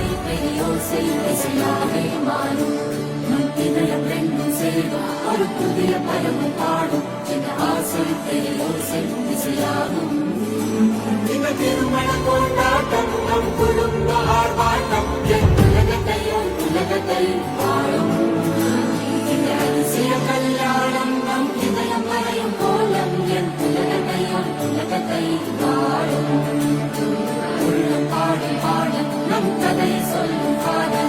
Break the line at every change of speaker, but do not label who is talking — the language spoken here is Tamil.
ஆசை பெரியோசை இசையாவே மாறும் நம் இதயம் ரெண்டும் சேரும் ஒரு புதிய பரவு பாடும் இந்த ஆசை பெரியோசை இசையாகும் இந்த திருமண கொண்டாட்டம் நம் குடும்ப ஆர்ப்பாட்டம் என் உலகத்தை வாழும் இந்த அதிசய கல்யாணம் நம் இதயம் மறையும் கோலம் என் உலகத்தை வாழும் உள்ளம் பாடும் பாடம் நம் கதை சொல்லும் காலம்